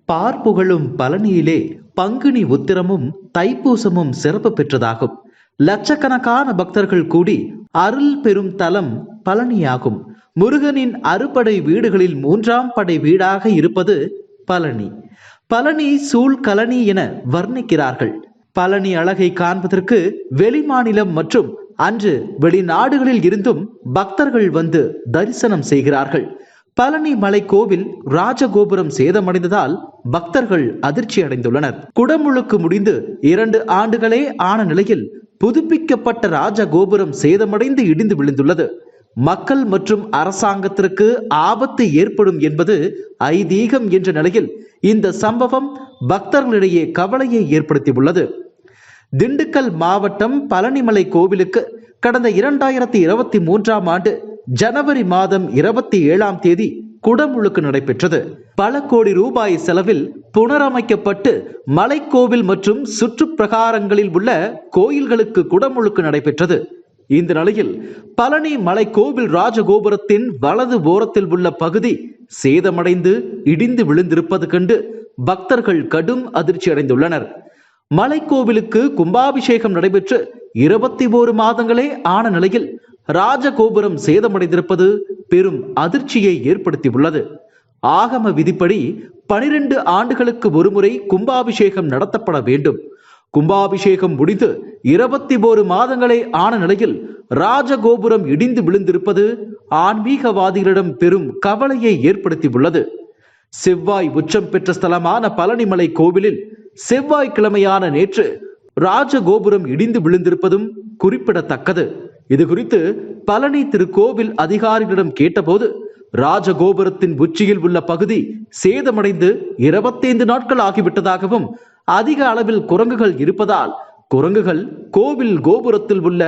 பார்ப்புகழும் பழனியிலே பங்குனி உத்திரமும் தைப்பூசமும் சிறப்பு பெற்றதாகும். லட்சக்கணக்கான பக்தர்கள் கூடி அருள் பெறும் தலம் பழனியாகும். முருகனின் அறுபடை வீடுகளில் 3ஆம் படை வீடாக இருப்பது பழனி. பழனி சூழ் கழனி என வர்ணிக்கிறார்கள். பழனி அழகை காண்பதற்கு வெளிமாநிலம் மற்றும் அன்று வெளிநாடுகளில் இருந்தும் பக்தர்கள் வந்து தரிசனம் செய்கிறார்கள். பழனி மலை கோவில் ராஜகோபுரம் சேதமடைந்ததால் பக்தர்கள் அதிர்ச்சி அடைந்துள்ளனர். குடமுழுக்கு முடிந்து 2 ஆண்டுகளே ஆன நிலையில் புதுப்பிக்கப்பட்ட ராஜகோபுரம் சேதமடைந்து இடிந்து விழுந்துள்ளது. மக்கள் மற்றும் அரசாங்கத்திற்கு ஆபத்து ஏற்படும் என்பது ஐதீகம் என்ற நிலையில் இந்த சம்பவம் பக்தர்களிடையே கவலையை ஏற்படுத்தியுள்ளது. திண்டுக்கல் மாவட்டம் பழனிமலை கோவிலுக்கு கடந்த 2023ஆம் ஆண்டு ஜனவரி மாதம் 27ஆம் தேதி குடமுழுக்கு நடைபெற்றது. பல கோடி ரூபாய் செலவில் புனரமைக்கப்பட்டு மலைக்கோவில் மற்றும் சுற்று பிரகாரங்களில் உள்ள கோயில்களுக்கு குடமுழுக்கு நடைபெற்றது. இந்த நிலையில் பழனி மலைக்கோவில் ராஜகோபுரத்தின் வலது ஓரத்தில் உள்ள பகுதி சேதமடைந்து இடிந்து விழுந்திருப்பது கண்டு பக்தர்கள் கடும் அதிர்ச்சி அடைந்துள்ளனர். மலைக்கோவிலுக்கு கும்பாபிஷேகம் நடைபெற்று 21 மாதங்களே ஆன நிலையில் ராஜகோபுரம் சேதமடைந்திருப்பது பெரும் அதிர்ச்சியை ஏற்படுத்தியுள்ளது. ஆகம விதிப்படி 12 ஆண்டுகளுக்கு ஒருமுறை கும்பாபிஷேகம் நடத்தப்பட வேண்டும். கும்பாபிஷேகம் முடிந்து 21 மாதங்களே ஆன நிலையில் ராஜகோபுரம் இடிந்து விழுந்திருப்பது ஆன்மீகவாதிகளிடம் பெரும் கவலையை ஏற்படுத்தியுள்ளது. செவ்வாய் உச்சம் பெற்ற ஸ்தலமான பழனிமலை கோவிலில் செவ்வாய்க்கிழமையான நேற்று ராஜகோபுரம் இடிந்து விழுந்திருப்பதும் குறிப்பிடத்தக்கது. இது குறித்து பழனி திருக்கோவில் அதிகாரிகளிடம் கேட்டபோது ராஜகோபுரத்தின் உச்சியில் உள்ள பகுதி சேதமடைந்து 25 நாட்கள் ஆகிவிட்டதாகவும் அதிக அளவில் குரங்குகள் இருப்பதால் குரங்குகள் கோவில் கோபுரத்தில் உள்ள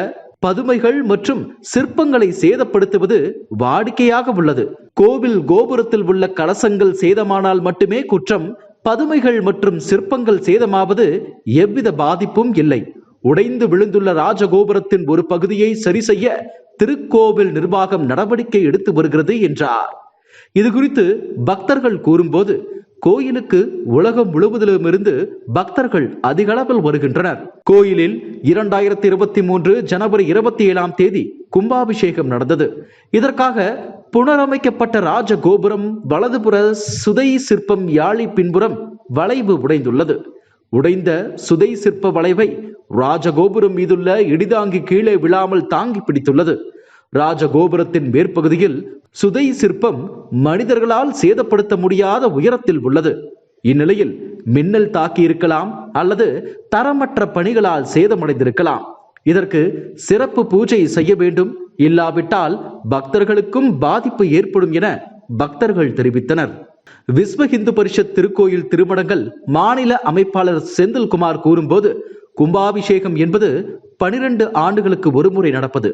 பதுமைகள் மற்றும் சிற்பங்களை சேதப்படுத்துவது வாடிக்கையாக உள்ளது. கோவில் கோபுரத்தில் உள்ள கலசங்கள் சேதமானால் மட்டுமே குற்றம். பதுமைகள் மற்றும் சிற்பங்கள் சேதமாவது எவ்வித பாதிப்பும் இல்லை. உடைந்து விழுந்துள்ள ராஜகோபுரத்தின் ஒரு பகுதியை சரி செய்ய திருக்கோவில் நிர்வாகம் நடவடிக்கை எடுத்து வருகிறது என்றார். இது குறித்து பக்தர்கள் கூறும்போது கோயிலுக்கு உலகம் முழுவதிலுமிருந்து பக்தர்கள் அதிக அளவில் வருகின்றனர். கோயிலில் 2023 ஜனவரி 27ஆம் தேதி கும்பாபிஷேகம் நடந்தது. இதற்காக புனரமைக்கப்பட்ட ராஜகோபுரம் வலதுபுற சுதை சிற்பம் யாழி பின்புறம் வளைவு உடைந்துள்ளது. உடைந்த சுதை சிற்ப வளைவை ராஜகோபுரம் மீதுள்ள இடிதாங்கி கீழே விழாமல் தாங்கி பிடித்துள்ளது. ராஜகோபுரத்தின் மேற்பகுதியில் சுதை சிற்பம் மனிதர்களால் சேதப்படுத்த முடியாத உயரத்தில் உள்ளது. இந்நிலையில் மின்னல் தாக்கி இருக்கலாம் அல்லது தரமற்ற பணிகளால் சேதமடைந்திருக்கலாம். இதற்கு சிறப்பு பூஜை செய்ய வேண்டும், இல்லாவிட்டால் பக்தர்களுக்கும் பாதிப்பு ஏற்படும் என பக்தர்கள் தெரிவித்தனர். விஸ்வ இந்து பரிஷத் திருக்கோயில் திருமடங்கள் மாநில அமைப்பாளர் செந்தில்குமார் கூறும்போது கும்பாபிஷேகம் என்பது 12 ஆண்டுகளுக்கு ஒருமுறை நடப்பது.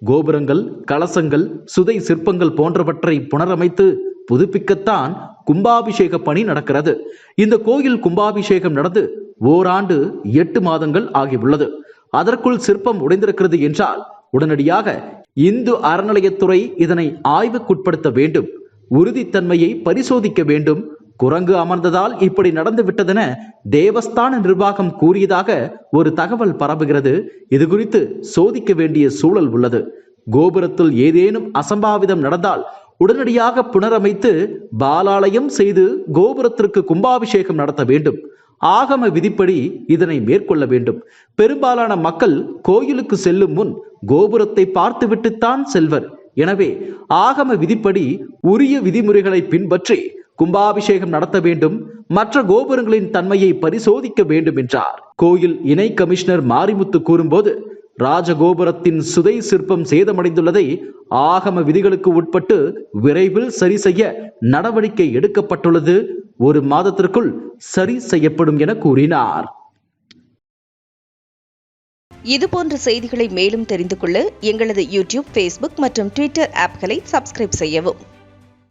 கோபுரங்கள், கலசங்கள், சுதை சிற்பங்கள் போன்றவற்றை புனரமைத்து புதுப்பிக்கத்தான் கும்பாபிஷேக பணி நடக்கிறது. இந்த கோயில் கும்பாபிஷேகம் நடந்து ஓராண்டு 8 மாதங்கள் ஆகியுள்ளது. அதற்குள் சிற்பம் உடைந்திருக்கிறது என்றால் உடனடியாக இந்து அறநிலையத்துறை இதனை ஆய்வுக்குட்படுத்த வேண்டும். உறுதித்தன்மையை பரிசோதிக்க வேண்டும். குரங்கு அமர்ந்ததால் இப்படி நடந்து விட்டதென தேவஸ்தான நிர்வாகம் கூறியதாக ஒரு தகவல் பரவுகிறது. இது குறித்து சோதிக்க வேண்டிய சூழல் உள்ளது. கோபுரத்தில் ஏதேனும் அசம்பாவிதம் நடந்தால் உடனடியாக புனரமைத்து பாலாலயம் செய்து கோபுரத்திற்கு கும்பாபிஷேகம் நடத்த வேண்டும். ஆகம விதிப்படி இதனை மேற்கொள்ள வேண்டும். பெரும்பாலான மக்கள் கோயிலுக்கு செல்லும் முன் கோபுரத்தை பார்த்துவிட்டுத்தான் செல்வர். எனவே ஆகம விதிப்படி உரிய விதிமுறைகளை பின்பற்றி கும்பாபிஷேகம் நடத்த வேண்டும். மற்ற கோபுரங்களின் தன்மையை பரிசோதிக்க வேண்டும் என்றார். கோயில் இணை கமிஷனர் மாரிமுத்து கூறும்போது ராஜகோபுரத்தின் சுதை சிற்பம் சேதமடைந்துள்ளதை ஆகம விதிகளுக்கு உட்பட்டு விரைவில் சரி செய்ய நடவடிக்கை எடுக்கப்பட்டுள்ளது. 1 மாதத்திற்குள் சரி செய்யப்படும் என கூறினார். இதுபோன்ற செய்திகளை மேலும் தெரிந்து கொள்ள எங்களது யூடியூப், ஃபேஸ்புக் மற்றும் ட்விட்டர் ஆப்களை சப்ஸ்கிரைப் செய்யவும்.